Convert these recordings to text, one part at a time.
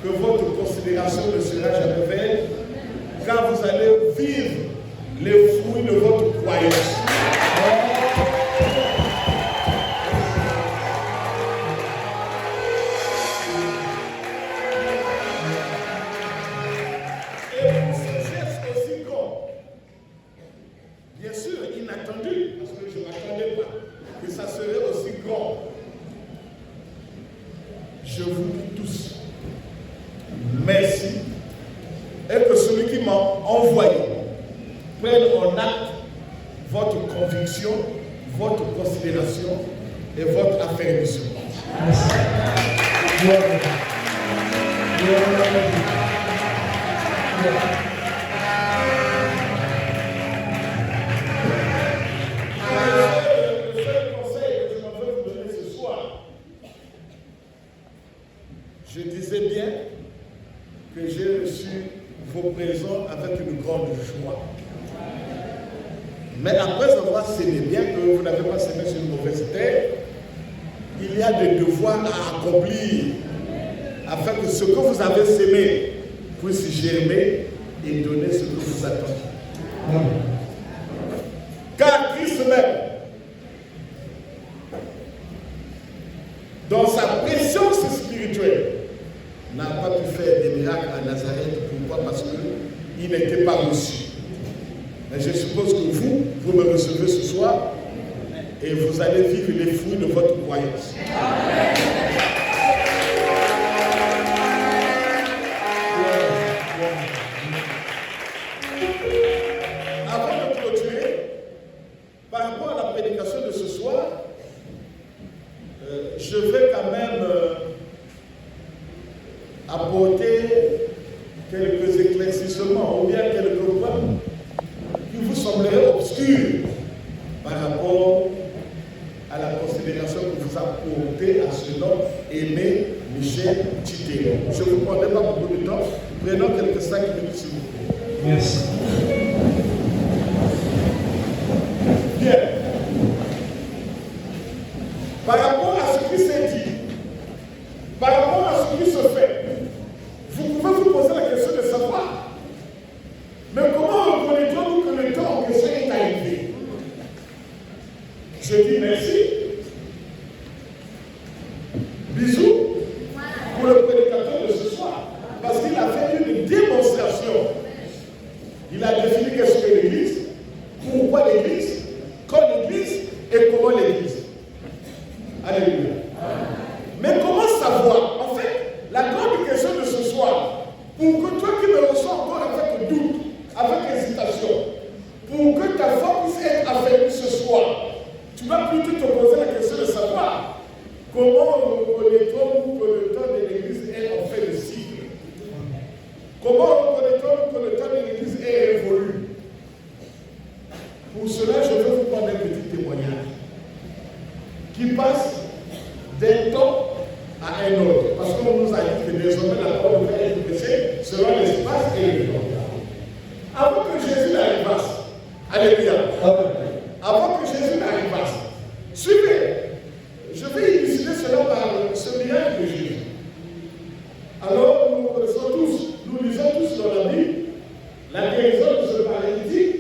que votre considération ne sera jamais vaine, car vous allez vivre les fruits de votre croyance. Et pour ce geste aussi grand, bien sûr, inattendu, parce que je ne m'attendais pas que ça serait aussi grand. Je vous dis tous, merci. Et que celui qui m'a envoyé prenne en acte votre conviction, votre considération et votre affirmation. Merci. Le seul conseil que je m'en veux vous donner ce soir, je disais bien que j'ai reçu vos présents avec une grande joie. Mais après avoir sémé, bien que vous n'avez pas sémé sur une mauvaise terre, il y a des devoirs à accomplir afin que ce que vous avez sémé puisse germer et donner ce que vous attendez. Car Christ même, dans sa présence spirituelle, n'a pas pu faire des miracles à Nazareth. Pourquoi? Parce qu'il n'était pas reçu. Mais je suppose que vous me recevez ce soir et vous allez vivre les fruits de votre croyance. Avant de clôturer, par rapport à la prédication de ce soir, je vais quand même apporter quelques éclaircissements ou bien quelques points qui vous sembleraient obscurs par rapport à la considération que vous apportez à ce nom Aimé Michel Titero. Je ne vous prendrai pas beaucoup de temps. Prenons quelques 5 minutes s'il vous plaît. Merci. Bien. Par rapport à ce qui s'est dit, par rapport à ce qui se fait, vous pouvez vous poser la question de savoir, mais comment reconnaîtrons-nous que le temps en question est arrivé? Je dis merci. Bisous pour le prédicateur de ce soir, parce qu'il a fait une démonstration. Il a défini qu'est-ce que l'Église, pourquoi l'Église, quand l'Église et comment l'Église. Alléluia. Mais comment savoir? En fait, la grande question de ce soir, pour que toi qui me reçois encore avec doute, avec hésitation, pour que ta foi puisse être affaiblie ce soir, tu vas plutôt te poser la question de savoir comment reconnaît-on que le temps de l'Église est en fait le cycle? Comment reconnaît-on que le temps de l'Église est révolu? Pour cela, je vais vous prendre un petit témoignage qui passe d'un temps à un autre. Parce qu'on nous a dit que désormais la parole va être prêchée selon l'espace et le temps. Avant que Jésus n'arrivasse, alléluia, avant que Jésus n'arrivasse, suivez, je vais illustrer cela par ce miracle de Jésus. Alors, nous lisons tous dans la Bible la guérison de ce paralytique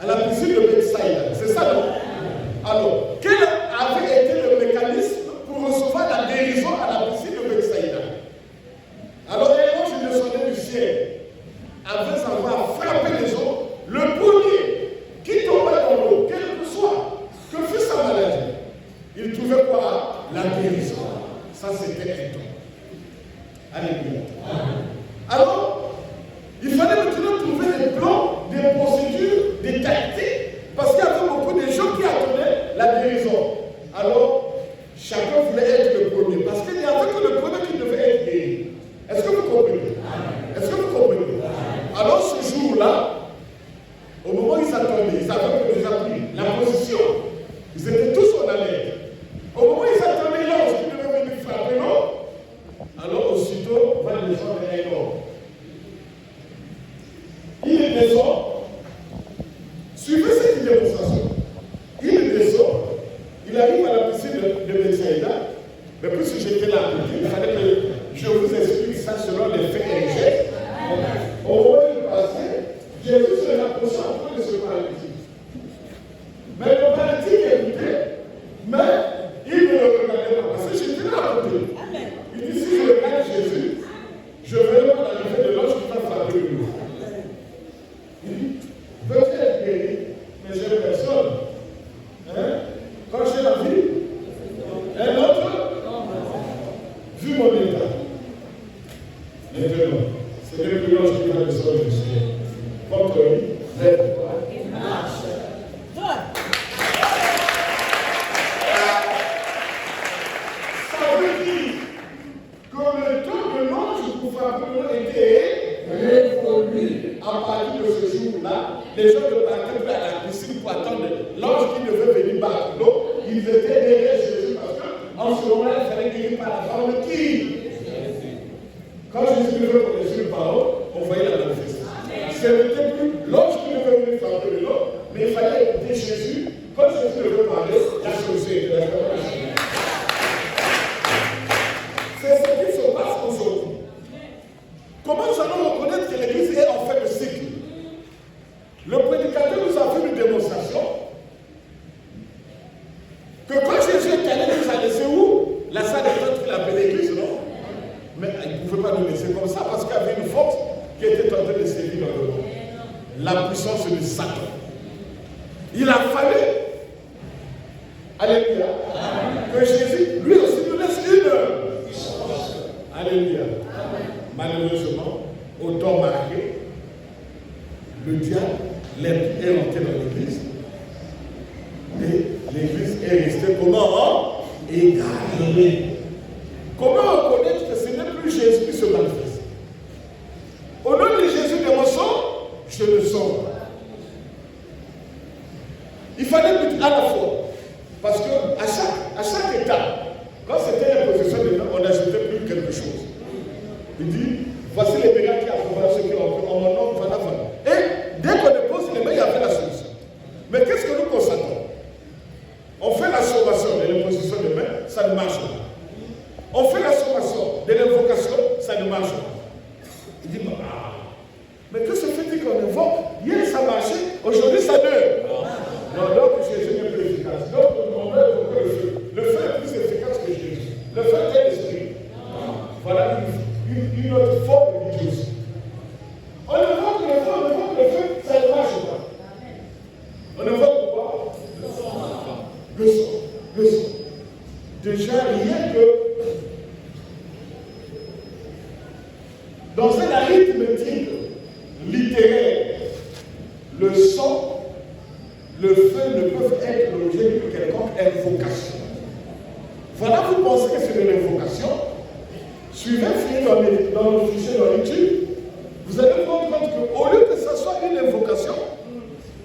à la piscine de Bethsaïda. C'est ça, non? Alors, quel avait été le mécanisme pour recevoir la guérison à la piscine de Bethsaïda? Alors, un ange descendait du ciel, après avoir frappé les eaux, le premier qui tombait dans l'eau, quel que soit, que fût sa maladie, il trouvait quoi? La guérison. Ça, c'était un don. Alléluia. Alors, il fallait maintenant trouver des plans, des procédures, des tactiques, parce qu'il y avait beaucoup de gens qui attendaient la guérison. Alors, chacun voulait être le premier, parce qu'il n'y avait que le premier qui devait être guéri. Est-ce que vous comprenez? Est-ce que vous comprenez? Alors, ce jour-là, au moment où ils attendaient, ils avaient déjà pris la position. Ils étaient tous en alerte. Au moment où ils attendaient l'ange qui devait venir frapper l'homme, alors aussitôt, va descendre un homme. Il descend. Suivez cette démonstration. Il descend. Il arrive à la piscine de Bethsaïda. Mais puisque j'étais là, il fallait que je vous explique ça selon Je ne veux pas l'arrivée de l'ange qui va frapper le loup. Il dit, veux-tu être guéri? Mais j'ai personne. Hein? Quand j'ai la vie, un autre, vu mon état. Maintenant, c'est le plus l'ange qui va descendre du ciel. Contre lui, lève-toi et marche. Ça veut dire que le temps de l'ange pour frapper le loup était révolu. À partir de ce jour-là, les gens ne partaient plus à la piscine pour attendre l'ange qui devait venir battre l'eau. Ils étaient derrière Jésus parce qu'en ce moment-là, il fallait guérir par la parole de qui? Quand Jésus devait prononcer une parole, on voyait la manifestation. Ce n'était plus l'ange qui devait venir frapper de l'eau, mais il fallait écouter Jésus. Quand Jésus devait parler, la chose était la C'est ce qui se passe aujourd'hui. Comment nous allons reconnaître que l'Église est en fait le cycle? Le prédicateur nous a fait une démonstration que quand Jésus est allé, il nous a laissé où? La salle des prêtres qu'il appelait l'Église, non? Mais il ne pouvait pas nous laisser comme ça parce qu'il y avait une force qui était en train de sévir dans le monde. La puissance de Satan. Il a fallu, alléluia, que Jésus, lui aussi, nous laisse une puissance. Alléluia. Malheureusement, au temps marqué, le diable est rentré dans l'église et l'église est restée comment? Égarée. Comment reconnaître que ce n'est plus Jésus qui se manifeste? Au nom de Jésus de mon sang, je le sens. Il fallait à la fois, parce qu'à chaque étape, quand c'était l'imposition de main, on n'ajoutait plus quelque chose. Il dit, voici les miracles qui approuvent ceux qui ont cru en mon nom, voilà. Et dès qu'on dépose les mains, il y avait la solution. Mais qu'est-ce que nous constatons? On fait la sommation de l'imposition de main, ça ne marche pas. On fait la sommation de l'invocation, ça ne marche pas. Il dit, mais que se fait-il qu'on invoque? Hier ça marchait, aujourd'hui ça ne. Non, donc Jésus est plus efficace. Donc on va invoquer le feu. Le feu est plus efficace que Jésus. Le feu est l'esprit. Voilà une autre forme de religion. On invoque le feu, ça ne marche pas. On invoque quoi? Le sang. Déjà, rien que dans un arithmétique littéraire, le sang, le feu ne peuvent être l'objet de quelconque invocation. Voilà, vous pensez que c'est de l'invocation. Suivez, fuyez dans le fichier dans YouTube. Vous allez vous rendre compte qu'au lieu que ce soit une invocation,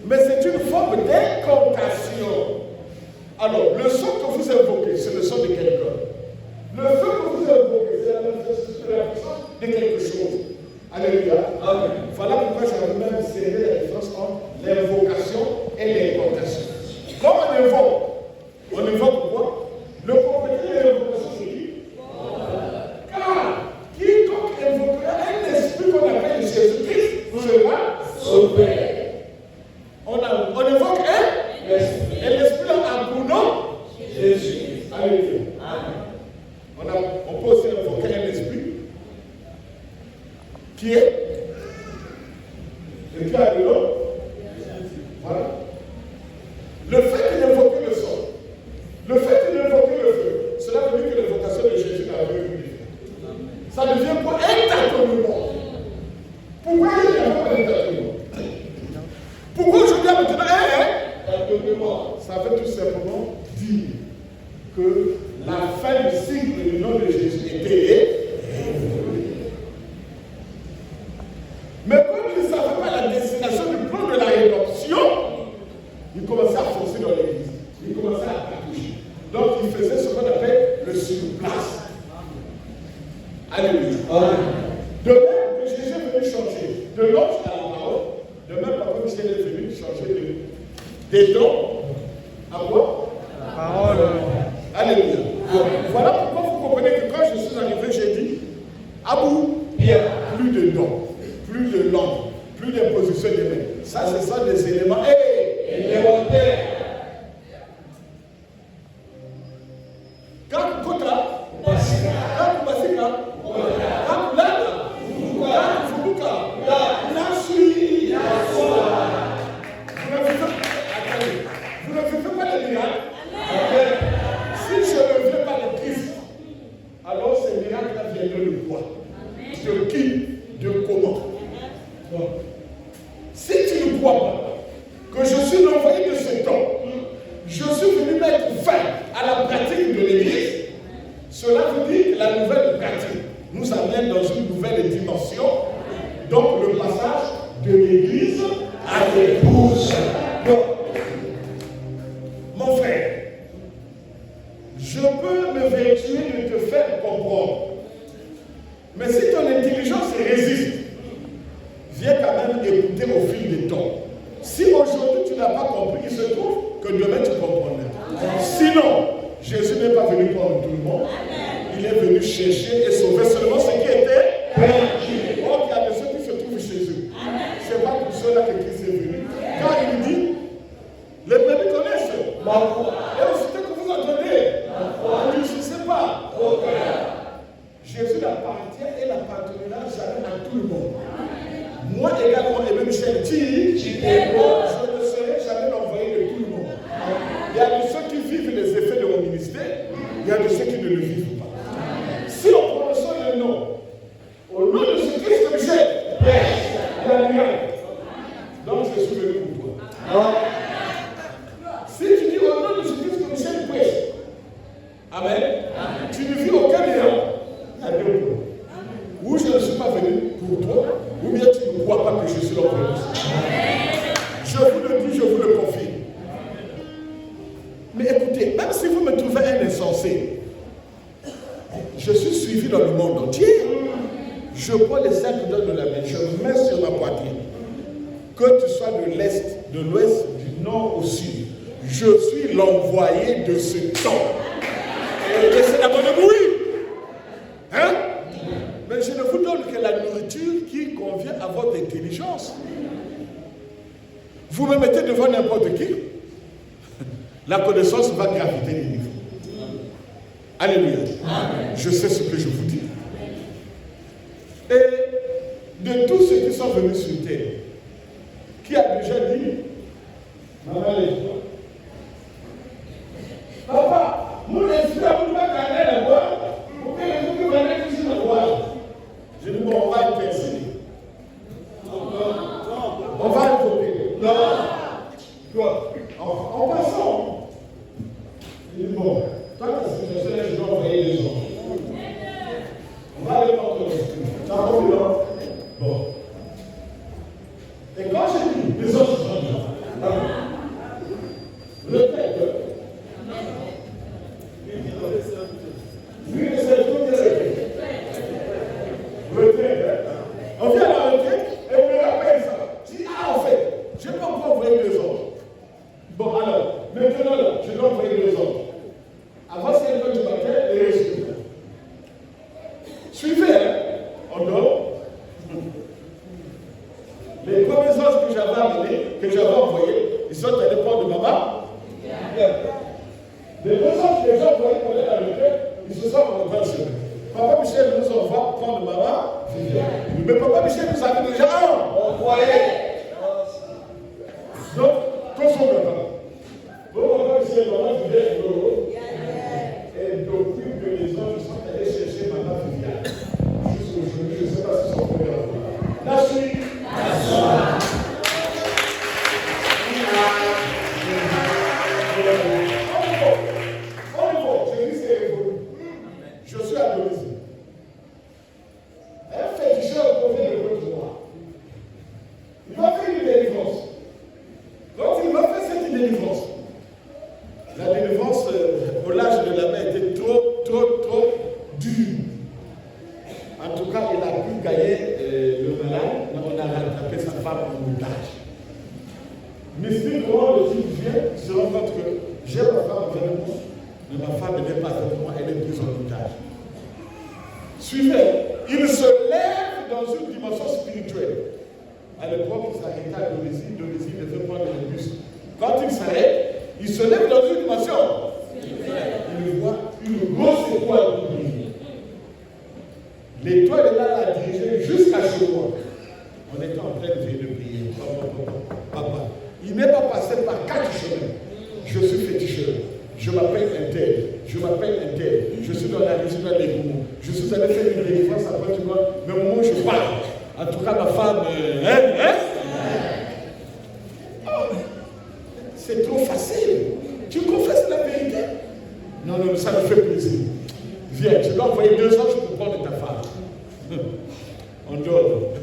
mais c'est une forme d'incantation. Alors, le sang que vous invoquez, c'est le sang de quelqu'un. Le feu que vous invoquez, c'est la manifestation de la puissance de quelque chose. Alléluia. Amen. Voilà pourquoi j'avais même serré la différence entre l'invocation et l'incantation. Quand on invoque quoi? Le propriétaire de l'invocation, c'est qui? Car quiconque invoquera un esprit qu'on appelle Jésus-Christ sera sauvé. On invoque un esprit. Et l'esprit a pour nom Jésus. Alléluia. Amen. On peut aussi invoquer un esprit qui est et qui a le nom. Voilà. Le fait d'invoquer le sang, le fait d'invoquer le feu, cela veut dire que l'invocation de Jésus n'a rien vu. Ça devient quoi? Un tâtonnement. Pourquoi il y a un tâtonnement? Pourquoi aujourd'hui maintenant un tâtonnement? Ça veut tout simplement dire que la fin du cycle du nom de Jésus était révolue. Mais comme ils ne savaient pas la destination du plan de la rédemption, ils commençaient à foncer dans l'église. Ils commençaient à toucher. Donc ils faisaient ce qu'on appelle le surplace. Alléluia. De même que Jésus est venu changer de l'ange à la parole, de même que Michel est venu changer des dons à quoi? La parole. Alléluia. Voilà pourquoi vous comprenez que quand je suis arrivé, j'ai dit, à bout, il n'y a plus de dons, plus de langue, plus d'imposition de mains. Ça, ce sont des éléments élémentaires. Quand Kota, quand Basika, quand Lada, quoi, de qui, de comment. Bon. Si tu ne crois pas que je suis l'envoyé de ce temps, je suis venu mettre fin à la pratique de l'Église, cela veut dire que la nouvelle pratique nous amène dans une nouvelle dimension, donc le passage de l'Église à l'épouse. Mon frère, je peux me vertuer de te faire comprendre, mais si ton intelligence résiste, viens quand même écouter au fil du temps. Si aujourd'hui tu n'as pas compris, il se trouve que demain tu comprendras. Sinon, Jésus n'est pas venu prendre tout le monde. Il est venu chercher et sauver seulement ceux qui étaient perdus. Or, il y a de ceux qui se trouvent chez eux. Ce n'est pas pour ceux-là que Christ est venu. Quand il dit, les brebis connaissent. Et aussitôt que vous entendez, je ne sais pas. Jésus n'appartient et n'appartiendra jamais à tout le monde. Moi également, et même Michel dit, je ne serai jamais l'envoyé de tout le monde. Il y a de ceux qui vivent les effets de mon ministère, il y a de ceux qui ne le vivent pas. Si on prononce le nom, au nom de ce Christ Michel, il y a rien. Donc je suis venu pour toi. Si tu dis au nom de ce Christ Michel, prêche. Amen. Tu ne vis aucun lien. Il y a deux points. Ou je ne suis pas venu pour toi, ou bien tu ne crois pas que je suis l'envoyé. Je vous le dis, je vous le confirme. Mais écoutez, même si vous me trouvez un insensé, je suis suivi dans le monde entier. Je prends les 5 doigts de la main, je mets sur ma poitrine. Que tu sois de l'Est, de l'Ouest, du Nord au Sud, je suis l'envoyé de ce temps. Et c'est d'abord de bruit. Hein? Mais je ne vous donne que la nourriture qui convient à votre intelligence. Vous me mettez devant n'importe qui, la connaissance va graviter les niveaux. Alléluia. Amen. Je sais ce que je vous dis. Et de tous ceux qui sont venus sur terre, qui a déjà dit, maman, lève-toi. Papa, mon esprit a voulu mettre la voix pour que les gens qui venaient ici me voient. Je dis, bon, on va intercéder. On va invoquer. Non. Quoi? En passant. Il dit, bon, toi, je sais, je dois envoyer les gens. On va aller voir le esprit. Ça va bien. Bon. Et quand j'ai dit, les autres sont là. Le fait que. Lui, il s'est tout dit. On vient à la retraite et on me rappelle ça. Je dis, ah, en fait, je ne peux pas envoyer les autres. Bon, alors, maintenant, là, je dois envoyer les autres. Avant 5 heures du matin, les résultats. Suivez, hein? On dort. Les premiers anges que j'avais amenés, que j'avais envoyés, ils sont allés prendre de maman. Les deux anges que j'ai envoyés pour aller à la retraite, ils se sont rendus dans le chemin. Papa Michel nous envoie prendre maman. Mais Papa Michel nous avait déjà envoyé. Donc, qu'on soit content. Bon, Papa Michel, maman Viviane, et depuis que les hommes sont allés chercher maman Viviane, jusqu'aujourd'hui, je ne sais pas si c'est son premier enfant. La suite. Je suis à domicile. Un féticheur provient de votre droit. Il m'a fait une délivrance. Quand il m'a fait cette délivrance, la délivrance au large de la main était trop dure. En tout cas, il a pu gagner le malade, mais on a rattrapé sa femme en otage. Mystiquement, le type vient, il se rend compte que j'ai ma femme avec moi, mais ma femme n'est pas avec moi, elle est prise en otage. Suivez, il se lève dans une dimension spirituelle. À l'époque, il s'arrêtait à Indonésie, il devait prendre le bus. Quand il s'arrête, il se lève dans une dimension. Il voit une grosse étoile qui brille. L'étoile est là, l'a dirigée jusqu'à chez moi. On était en train de prier. Papa, il n'est pas passé par 4 chemins. Je suis féticheur. Je m'appelle un tel. Je m'appelle un tel. Je suis dans la région des Goumou. Je suis allé faire une délivrance, après tu vois, mais au moment où je parle, en tout cas ma femme, oh, c'est trop facile. Tu confesses la vérité. Non, non, ça me fait plaisir. Viens, tu dois envoyer 2 anges pour prendre ta femme. On dort.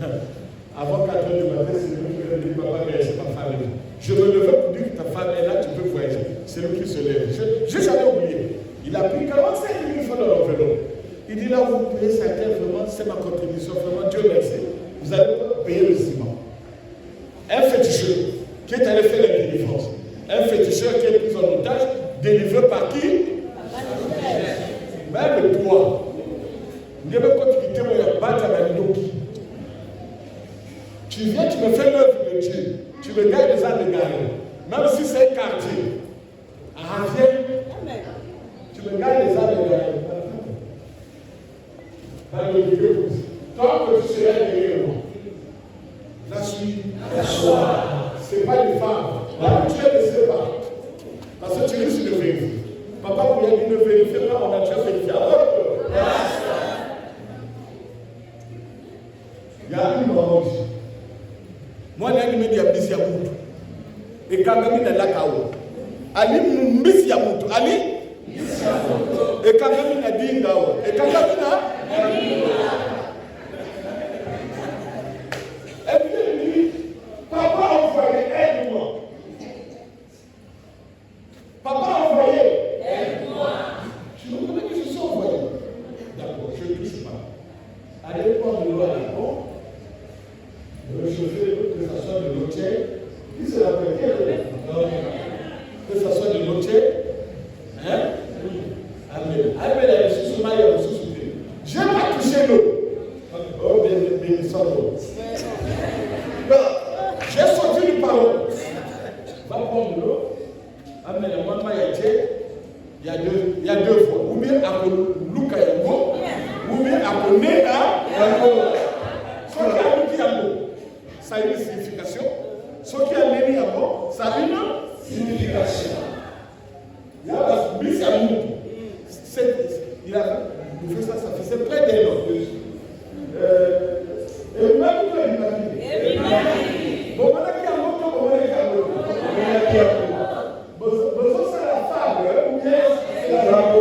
Avant 4 heures du matin, c'est lui qui me dit, papa, mais c'est ma femme. Je me levais pour dire que ta femme est là, tu peux voyager. C'est lui qui se lève. Je n'ai jamais oublié. Il a pris 45 000 francs dans l'enveloppe. Il dit, là, vous payez ça, vraiment, c'est ma contribution, vraiment, Dieu merci. Vous allez payer le ciment. Un féticheur qui est allé faire la délivrance. Un féticheur qui est pris en otage, délivré par qui? Même toi. Tu viens, tu me fais l'œuvre de Dieu. Tu me gagnes des âmes de gagner. Même si c'est un quartier. Viens. Tu me gagnes des âmes de gagner. Dans le Dieu. Tant que tu seras derrière moi. La suite. Ce n'est pas une femme. Là où tu es, ne sais pas. Parce que tu risques de vérifier. Papa, vous avez dit ne vérifiez pas, on a déjà vérifié. Il y a une orange. Moi, je me dis à Bissi Yamoutou. Et quand même, il est là, Ali Mbissi Yamoutou. Ali et quand même, il a dit Ngao. Et quand même, il a et puis, il dit, papa a envoyé, aide-moi. Papa a envoyé, aide-moi. Je me connais que je suis envoyé. D'accord, je ne touche pas. Allez prendre de l'eau à la pompe. Réchauffer, que ce soit de l'eau tiède. Qui se l'appelle? Que ce soit de l'eau tiède. Hein? Amen. Amen, elle est sous maille, elle est sous pied. Je n'ai pas touché l'eau. Oh, bien, sans l'eau. J'ai sorti du parole. Va prendre de l'eau. Amen, il y a moins de maille, il y a 2 fois. Ou bien à Luka Yango, ou bien à Nena Yango. Ce qui a Luka Yango, ça a une signification. Ce qui a Nena Yango, ça a une signification. Il y a la Bissi Yamoutou. Il a fait ça, c'est plein d'éloges. Et même tout est imaginé. Bon, voilà qui a monté, bon, voilà qui a monté. Besoin, c'est la femme, ou bien c'est la femme.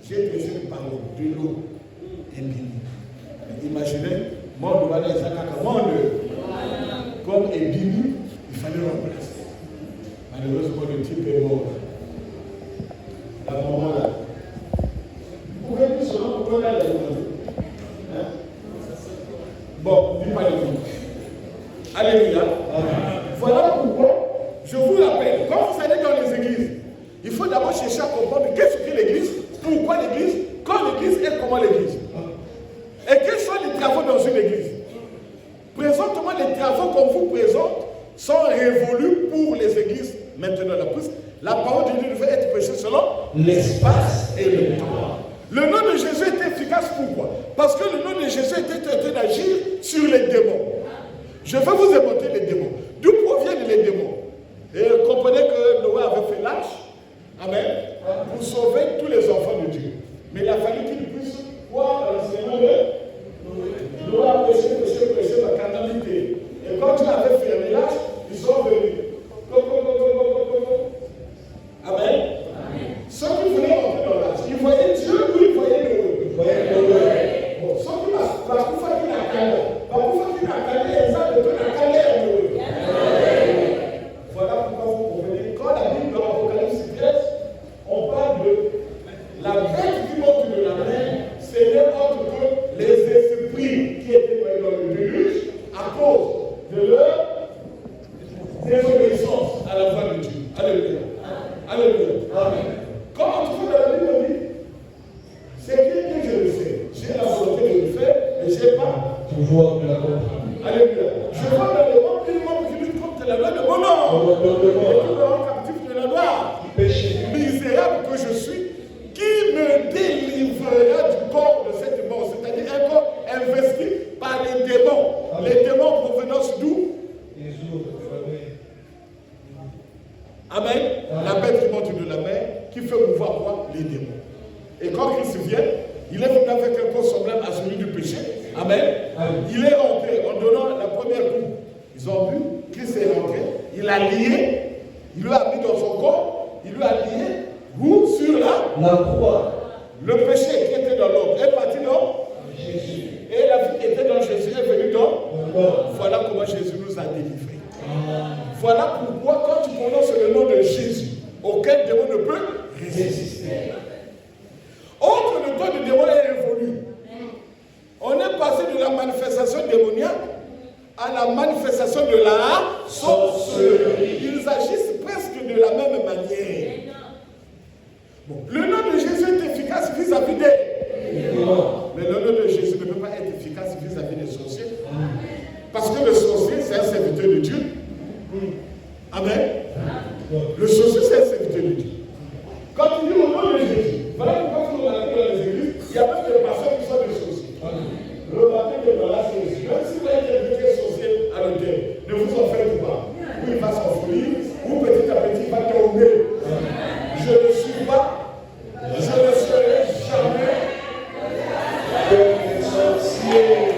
J'ai besoin de parole, de l'eau et de imaginez, mon doigt les comme Ebini, il fallait remplacer. Malheureusement, le type est mort. À ce moment-là, vous pouvez dire seulement pourquoi elle est morte. Bon, dis pas les mots. Alléluia. Voilà pourquoi je vous rappelle, quand vous allez dans les églises, il faut d'abord chercher à comprendre qu'est-ce que l'église, pourquoi l'église, quand l'église et comment l'église. Et quels sont les travaux dans une église. Présentement, les travaux qu'on vous présente sont révolus pour les églises. Maintenant, la parole de Dieu devait être prêchée selon l'espace et le temps. Le nom de Jésus est efficace pourquoi? Parce que le nom de Jésus était en train d'agir sur les démons. Je vais vous évoquer les démons. D'où proviennent les démons? Et comprenez que Noé avait fait l'arche, amen, pour sauver tous les enfants de Dieu. Mais il a fallu qu'il puisse voir l'enseignement de Noé a prêché la carnalité. Et quand il avait fermé l'arche, ils sont venus. Amen. Ceux qui voulaient entrer dans l'arche, ils voyaient Dieu ou ils voyaient Noé. Bon, ceux qui la coufa qui n'a calé. La coufa qui n'a calé, ils ont de la calé à Noé. Voilà pourquoi vous comprenez. Quand la Bible dans l'Apocalypse 13, on parle de la bête qui monte de la mer, c'est n'importe que les esprits qui étaient dans le déluge à cause de leur désobéissance à la voix de Dieu. Alléluia. Alléluia. Amen. Comme on trouve dans la Bible, dit, c'est que je le sais. J'ai la volonté de le faire, mais je n'ai pas pouvoir de la comprendre. Alléluia. Je vois dans le monde une monde qui lutte contre la loi de mon nom. Et qui me rend captif de la loi. Misérable que je suis, qui me délivrera du corps de cette mort, c'est-à-dire un corps investi par les démons. Les démons provenance d'où? Amen. La bête qui monte de la mer, qui fait mouvoir quoi? quand Christ vient, il est venu avec un corps semblable à celui du péché. Amen. Il est rentré en donnant la première coupe. Ils ont vu, Christ est rentré, il a lié, il lui a mis dans son corps, il lui a lié, vous sur la croix. Le péché qui était dans l'homme est parti dans Jésus. Et la vie qui était dans Jésus est venue dans l'homme. Voilà comment Jésus nous a délivrés. Voilà pourquoi quand tu prononces le nom de Jésus, aucun démon ne peut résister. Autre le temps de démon est évolué. On est passé de la manifestation démoniaque à la manifestation de la sorcellerie. Ils agissent presque de la même manière. Bon, le nom de Jésus est efficace vis-à-vis des démons. Mais le nom de Jésus ne peut pas être efficace vis-à-vis des sorciers. Parce que le sorcier, c'est un serviteur de Dieu. Amen. Le sorcier, c'est un serviteur de Dieu. Quand tu dis au nom de Jésus, voilà pourquoi tu remarques dans les églises, il y a même des personnes qui sont des sorciers. Remarquez que dans la sorcière, même si vous êtes un sorcier à l'hôtel, ne vous en faites pas. Ou il va s'enfuir, ou petit à petit il va tomber. Je ne suis pas, je ne serai jamais un sorcier.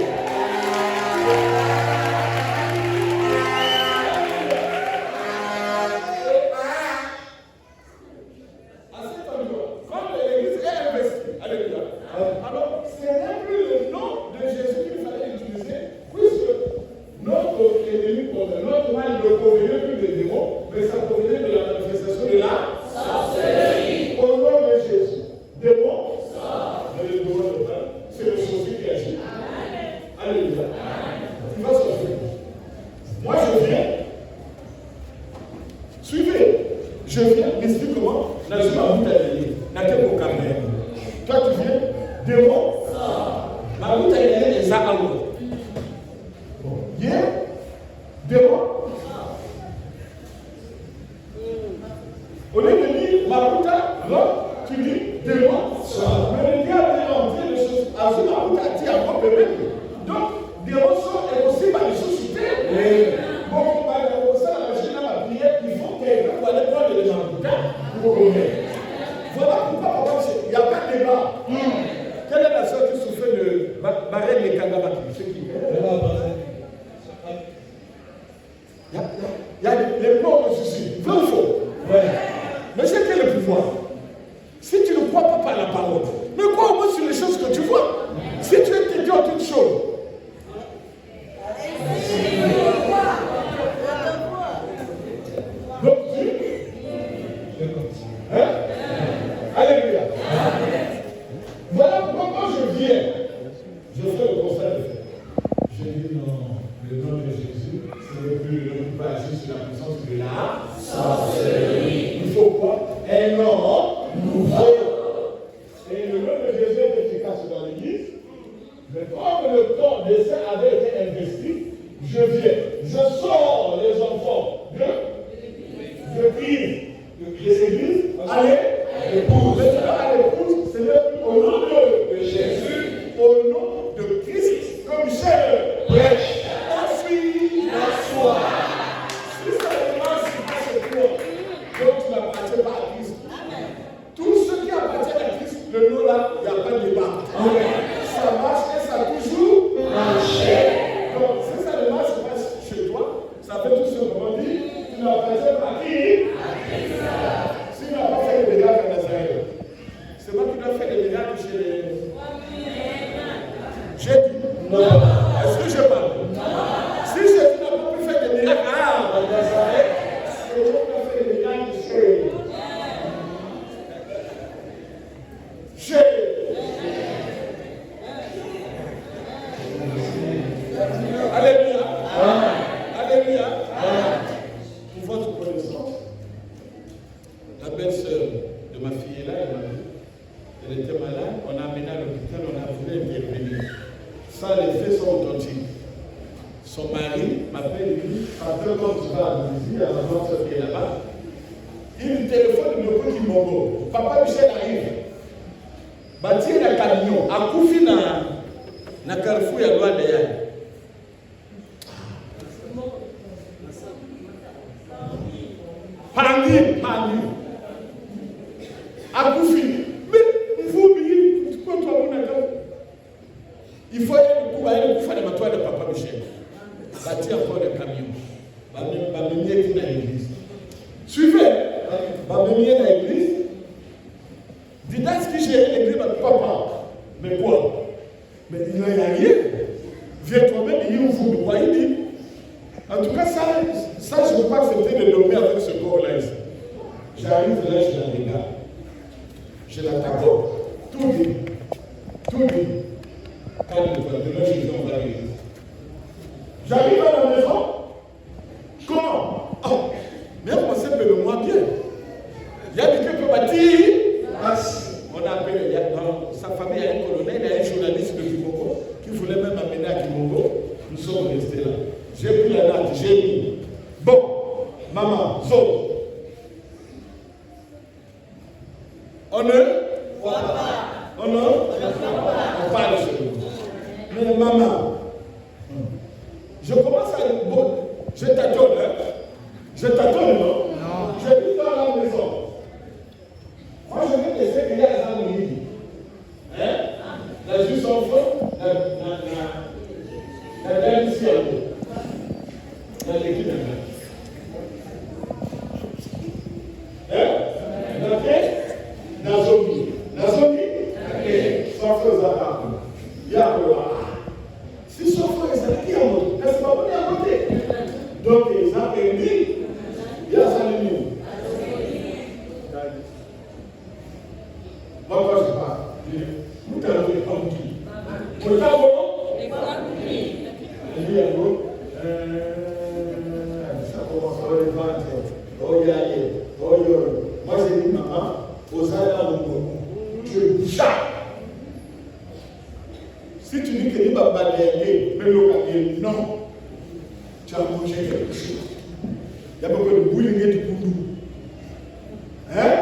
Akoufi, mais vous oubliez, Il faut aller au aller faire les matois de Papa Michel. Bâtir encore le camion. Va mener dans l'église. Suivez. Va mener dans l'église. Dis dans ce qui gère l'église, papa. Mais quoi? Mais il n'y a rien. Viens toi-même, il y a vous de quoi il dit. En tout cas, ça je ne peux pas accepter de dormir avec ce corps-là ici. J'arrive là, je la regarde. Je la tape. Tout dit. Tout dit. Calme-toi, demain je vais envoyer l'église. J'arrive à la maison. Comment? Oh, mais commencez à le moi bien. Il y a des qui peuvent bâtir. On a appelé, dans sa famille, il y a un colonel, il y a un journaliste de Kimongo qui voulait même amener à Kimongo. Nous sommes restés là. J'ai pris la date, j'ai mis. Bon, maman, zone. On ne voit pas. On parle sur nous. Mais maman, je commence à être bon. Je t'attends, hein? Je t'attends, non? Non. Je vis dans la maison. Moi, je vais laisser qu'il y a des amis. Hein? La juste enfant, la belle ici, dans l'équipe de la Nazomi. Son frère Zara. Yahweh. Si son frère Zara qui a monté, n'est-ce pas bon à côté? Donc, ils ont appris. Il y a ça les nous. Moi, quand je parle, je dis, vous avez un qui? Vous avez un il y a un ça commence à le vendre. Oh, moi, j'ai dit, maman, aux aïeux, tu es bouchard. Si tu dis que tu vas balayer, mais le non, tu as mangé quelque chose. Il y a beaucoup de bouillie et de boulou. Hein?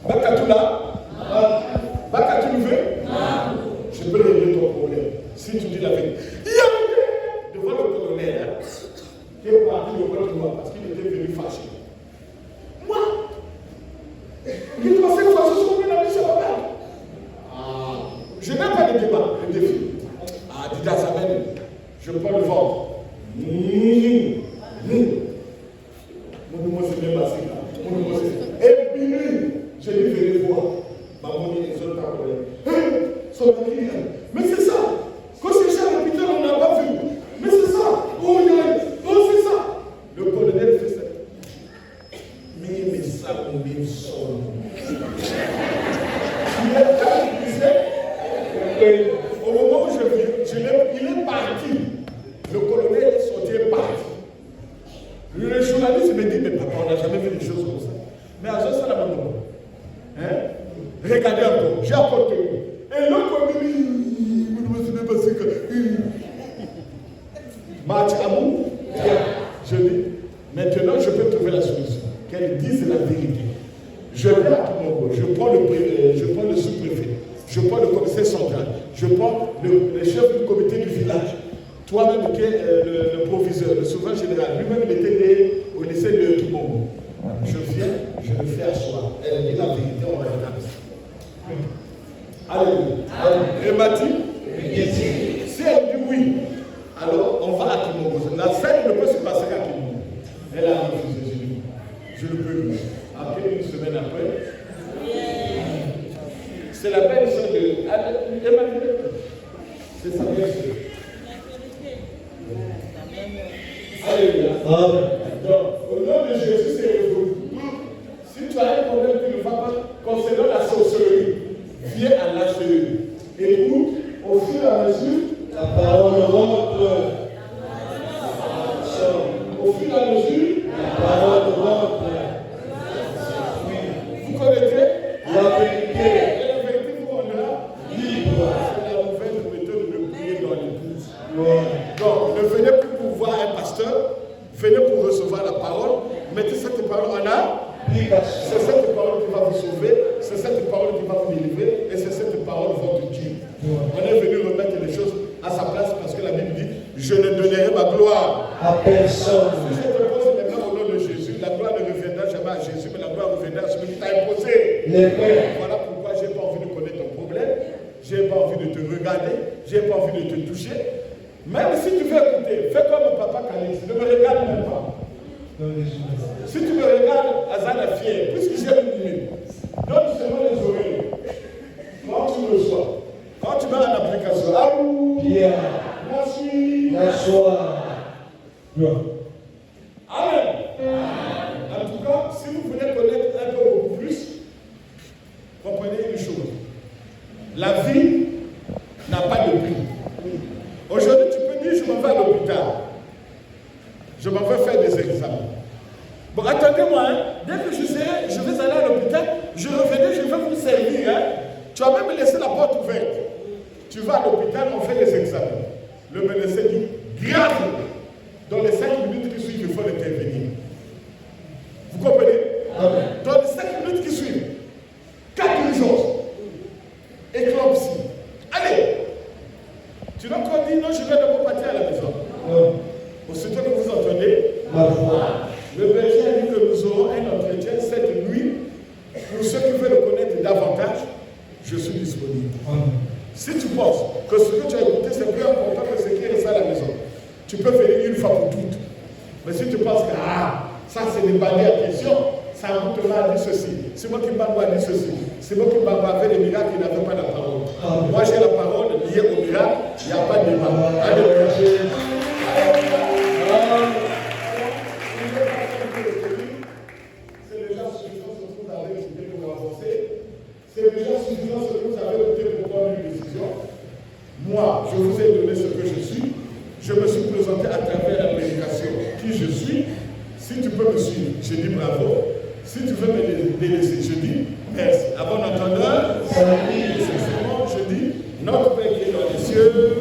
Bakatoula? Bakatou levé? Je peux régler ton problème. Si tu dis la vérité. Devant le colonel, qui est parti au point de moi parce qu'il était venu fâché. Moi? Il pensait que fâché sur la vie, c'est pas mal. Je n'ai pas de débat, le défi. Dida Saben, je prends le ventre. Mon c'est bien passé là. Et puis, je lui fais voir. Maman, les autres parlent. Mais c'est ça. Quand c'est cher à l'hôpital, on n'a pas vu. Mais c'est ça. Oh, c'est ça. Le colonel fait ça. Mais ça, on est son. Au moment où il est parti. Le colonel est sorti et parti. Le journaliste me dit, mais papa, on n'a jamais vu des choses comme ça. Mais à ça, la maman. Hein? Regardez encore, j'ai apporté. Et l'autre me dit, vous ne me souvenez pas ce que. Match amour, je dis, maintenant je peux trouver la solution. Qu'elle dise la vérité. Je vais à Kimongo, je prends le sous-préfet, je prends le commissaire central, je prends le chef du comité du village. Toi-même qui es le proviseur, le souverain général, lui-même il était né au lycée de Kimongo. Je viens, je le fais asseoir. Elle dit la vérité, on va regarder. Alléluia. Et m'a dit, si elle dit oui, alors on va à Kimongo. La scène ne peut se passer qu'à Kimongo. Elle a refusé. Je le peux. Après, une semaine après, c'est la belle sœur de Emmanuel. C'est sa belle sœur. Alléluia. Donc, au nom de Jésus, c'est résolu. Si tu as un problème qui ne va pas concernant la sorcellerie, viens à l'HE. Écoute, au fur et à mesure, la parole rentre. Au fur et à mesure, la parole rentre. Vous connaissez la vérité. Et la vérité, vous en a libre. C'est la nouvelle méthode de prier dans l'église. Donc, ne venez plus pour voir un pasteur, venez pour recevoir la parole. Mettez cette parole en application. C'est cette parole qui va vous sauver, c'est cette parole qui va vous délivrer, et c'est cette parole votre Dieu. On est venu remettre les choses à sa place parce que la Bible dit, je ne donnerai ma gloire à personne. Si je te pose maintenant au nom de Jésus, la gloire ne reviendra jamais à Jésus, mais la gloire reviendra à celui qui t'a imposé. Voilà pourquoi je n'ai pas envie de connaître ton problème. j'ai pas envie de te regarder, j'ai pas envie de te toucher. Même si tu veux écouter, fais comme papa Calix, ne me regarde même pas. Si tu me regardes, Azana fier, puisque j'ai une limite, donne seulement les oreilles. Quand tu me reçois, quand tu mets en application, allô, Pierre, merci, bonsoir. Amen. En tout cas, si vous voulez connaître un peu beaucoup plus, comprenez une chose. La vie n'a pas de prix. Aujourd'hui, tu peux dire, je m'en vais à l'hôpital. Je m'en vais faire des examens. Bon, attendez-moi, hein. Dès que je vais aller à l'hôpital, je revenais, je vais vous servir. Hein. Tu vas même laisser la porte ouverte. Tu vas à l'hôpital, on fait les examens. Le médecin dit, grave, dans les 5 minutes qui suivent, il faut intervenir. Vous comprenez? Okay. Dans les 5 minutes qui suivent, 4 urgences, éclampsie. Allez! Tu n'as encore dit, non, je vais d'abord partir à la maison. Aussitôt que vous entendez, le berger a dit que nous aurons un entretien cette nuit. Pour ceux qui veulent le connaître davantage, je suis disponible. Si tu penses que ce que tu as écouté, c'est plus important que ce qui est resté à la maison, tu peux venir une fois pour toutes. Mais si tu penses que ça c'est des balais à question, ça a dit ceci, c'est moi qui m'a dit ceci, c'est moi qui m'a fait des miracles qui n'avaient pas la parole. Moi j'ai la parole liée au miracle, il n'y a pas de débat. Alléluia. C'est déjà suffisant ce que vous avez écouté pour avancer. C'est déjà suffisant ce que vous avez écouté pour prendre une décision. Moi, je vous ai donné ce que je suis. Je me suis présenté à travers la prédication qui je suis. Si tu peux me suivre, je dis bravo. Si tu veux me délaisser, je dis merci. À bon entendeur, je dis notre Père qui est dans les cieux.